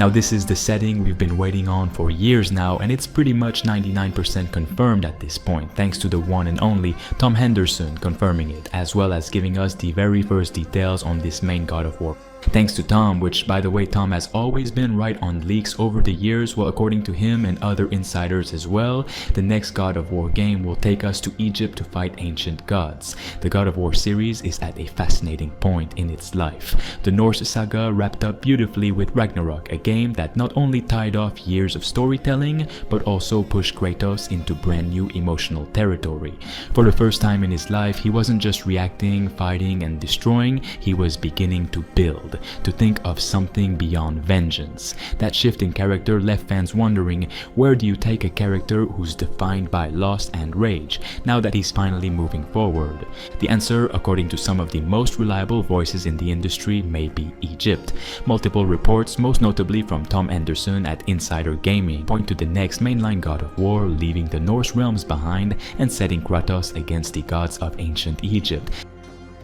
Now this is the setting we've been waiting on for years now, and it's pretty much 99% confirmed at this point, thanks to the one and only Tom Henderson confirming it, as well as giving us the very first details on this main God of War. Thanks to Tom, which by the way, Tom has always been right on leaks over the years. Well, according to him and other insiders as well, the next God of War game will take us to Egypt to fight ancient gods. The God of War series is at a fascinating point in its life. The Norse saga wrapped up beautifully with Ragnarok, a game that not only tied off years of storytelling, but also pushed Kratos into brand new emotional territory. For the first time in his life, he wasn't just reacting, fighting, and destroying, he was beginning to build. To think of something beyond vengeance. That shift in character left fans wondering, where do you take a character who's defined by loss and rage, now that he's finally moving forward? The answer, according to some of the most reliable voices in the industry, may be Egypt. Multiple reports, most notably from Tom Anderson at Insider Gaming, point to the next mainline God of War leaving the Norse realms behind and setting Kratos against the gods of ancient Egypt.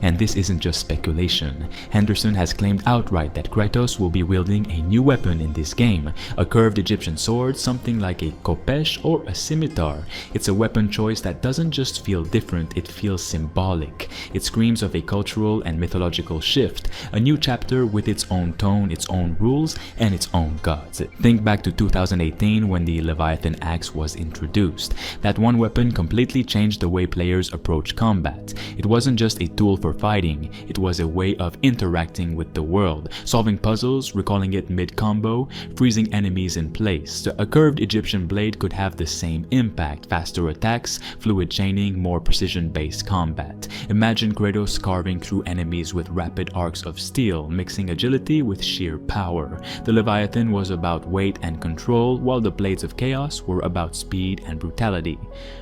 And this isn't just speculation. Henderson has claimed outright that Kratos will be wielding a new weapon in this game, a curved Egyptian sword, something like a khopesh or a scimitar. It's a weapon choice that doesn't just feel different, it feels symbolic. It screams of a cultural and mythological shift, a new chapter with its own tone, its own rules, and its own gods. Think back to 2018 when the Leviathan axe was introduced. That one weapon completely changed the way players approach combat. It wasn't just a tool for fighting, it was a way of interacting with the world, solving puzzles, recalling it mid-combo, freezing enemies in place. So a curved Egyptian blade could have the same impact, faster attacks, fluid chaining, more precision-based combat. Imagine Kratos carving through enemies with rapid arcs of steel, mixing agility with sheer power. The Leviathan was about weight and control, while the Blades of Chaos were about speed and brutality.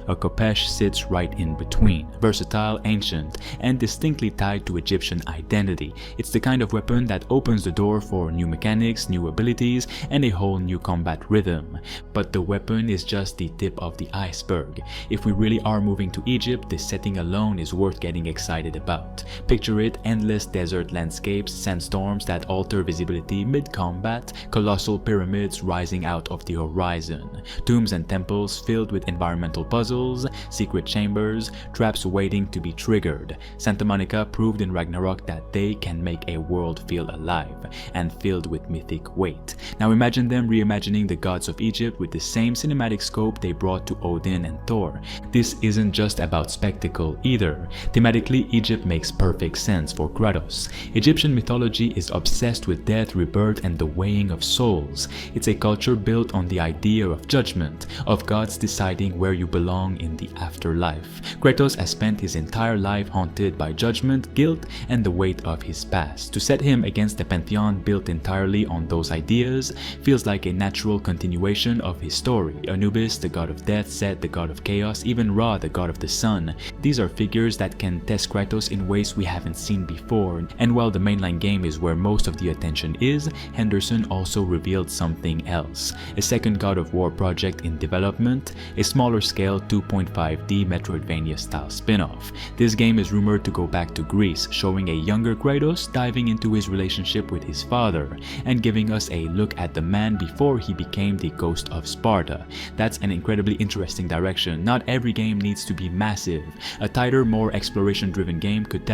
A khopesh sits right in between, versatile, ancient, and distinctly tied to Egyptian identity. It's the kind of weapon that opens the door for new mechanics, new abilities, and a whole new combat rhythm. But the weapon is just the tip of the iceberg. If we really are moving to Egypt, this setting alone is worth getting excited about. Picture it: endless desert landscapes, sandstorms that alter visibility mid-combat, colossal pyramids rising out of the horizon, tombs and temples filled with environmental puzzles, secret chambers, traps waiting to be triggered. Santa Monica proved in Ragnarok that they can make a world feel alive and filled with mythic weight. Now imagine them reimagining the gods of Egypt with the same cinematic scope they brought to Odin and Thor. This isn't just about spectacle either. Thematically, Egypt makes perfect sense for Kratos. Egyptian mythology is obsessed with death, rebirth, and the weighing of souls. It's a culture built on the idea of judgment, of gods deciding where you belong in the afterlife. Kratos has spent his entire life haunted by judgment, guilt, and the weight of his past. To set him against a pantheon built entirely on those ideas feels like a natural continuation of his story. Anubis, the god of death; Set, the god of chaos; even Ra, the god of the sun. These are figures that can test Kratos in ways we haven't seen before. And while the mainline game is where most of the attention is, Henderson also revealed something else. A second God of War project in development, a smaller scale 2.5D Metroidvania style spin-off. This game is rumored to go back to Greece, showing a younger Kratos diving into his relationship with his father, and giving us a look at the man before he became the Ghost of Sparta. That's an incredibly interesting direction. Not every game needs to be massive. A tighter, more exploration-driven game could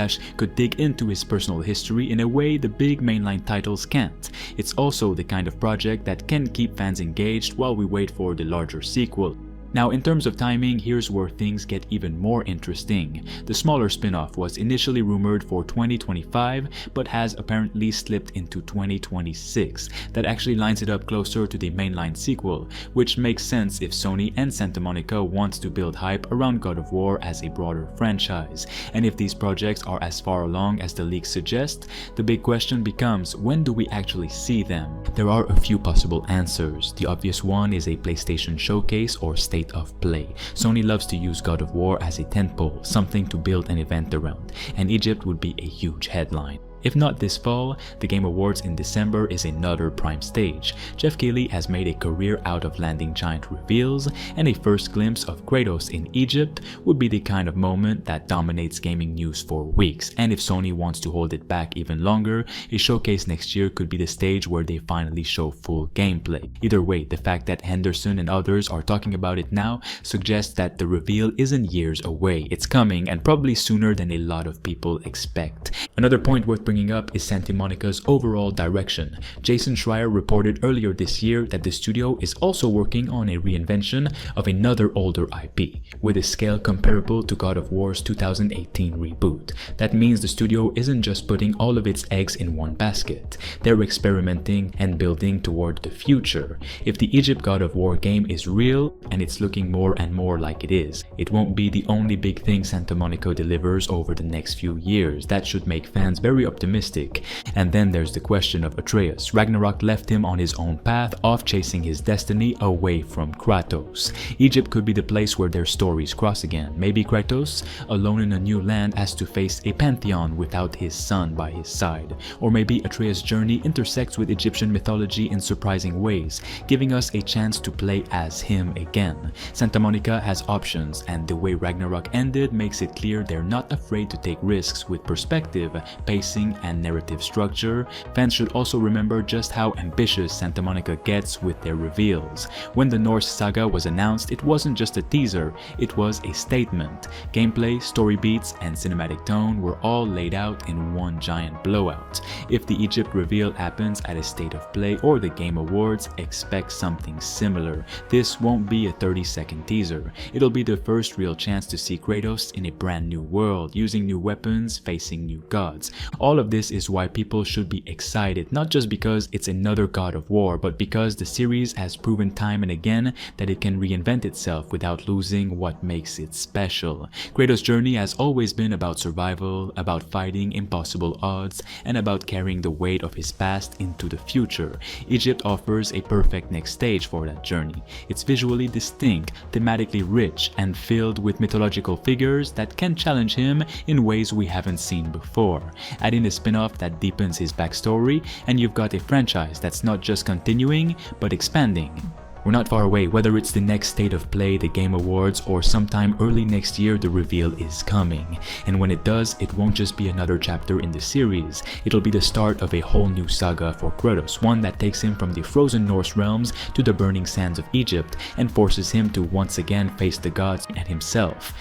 dig into his personal history in a way the big mainline titles can't. It's also the kind of project that can keep fans engaged while we wait for the larger sequel. Now, in terms of timing, here's where things get even more interesting. The smaller spin-off was initially rumored for 2025, but has apparently slipped into 2026. That actually lines it up closer to the mainline sequel, which makes sense if Sony and Santa Monica wants to build hype around God of War as a broader franchise. And if these projects are as far along as the leaks suggest, the big question becomes, when do we actually see them? There are a few possible answers. The obvious one is a PlayStation showcase or state of play. Sony loves to use God of War as a tentpole, something to build an event around, and Egypt would be a huge headline. If not this fall, the Game Awards in December is another prime stage. Jeff Keighley has made a career out of landing giant reveals, and a first glimpse of Kratos in Egypt would be the kind of moment that dominates gaming news for weeks. And if Sony wants to hold it back even longer, a showcase next year could be the stage where they finally show full gameplay. Either way, the fact that Henderson and others are talking about it now suggests that the reveal isn't years away. It's coming, and probably sooner than a lot of people expect. Another point worth bringing up is Santa Monica's overall direction. Jason Schreier reported earlier this year that the studio is also working on a reinvention of another older IP, with a scale comparable to God of War's 2018 reboot. That means the studio isn't just putting all of its eggs in one basket. They're experimenting and building toward the future. If the Egypt God of War game is real, and it's looking more and more like it is, it won't be the only big thing Santa Monica delivers over the next few years. That should make fans very optimistic. And then there's the question of Atreus. Ragnarok left him on his own path, off chasing his destiny away from Kratos. Egypt could be the place where their stories cross again. Maybe Kratos, alone in a new land, has to face a pantheon without his son by his side. Or maybe Atreus' journey intersects with Egyptian mythology in surprising ways, giving us a chance to play as him again. Santa Monica has options, and the way Ragnarok ended makes it clear they're not afraid to take risks with perspective, pacing, and narrative structure. Fans should also remember just how ambitious Santa Monica gets with their reveals. When the Norse saga was announced, it wasn't just a teaser, it was a statement. Gameplay, story beats, and cinematic tone were all laid out in one giant blowout. If the Egypt reveal happens at a State of Play or the Game Awards, expect something similar. This won't be a 30-second teaser. It'll be the first real chance to see Kratos in a brand new world, using new weapons, facing new gods. All of this is why people should be excited, not just because it's another God of War, but because the series has proven time and again that it can reinvent itself without losing what makes it special. Kratos' journey has always been about survival, about fighting impossible odds, and about carrying the weight of his past into the future. Egypt offers a perfect next stage for that journey. It's visually distinct, thematically rich, and filled with mythological figures that can challenge him in ways we haven't seen before. Add in a spin-off that deepens his backstory, and you've got a franchise that's not just continuing, but expanding. We're not far away. Whether it's the next State of Play, the Game Awards, or sometime early next year, the reveal is coming. And when it does, it won't just be another chapter in the series. It'll be the start of a whole new saga for Kratos, one that takes him from the frozen Norse realms to the burning sands of Egypt and forces him to once again face the gods and himself.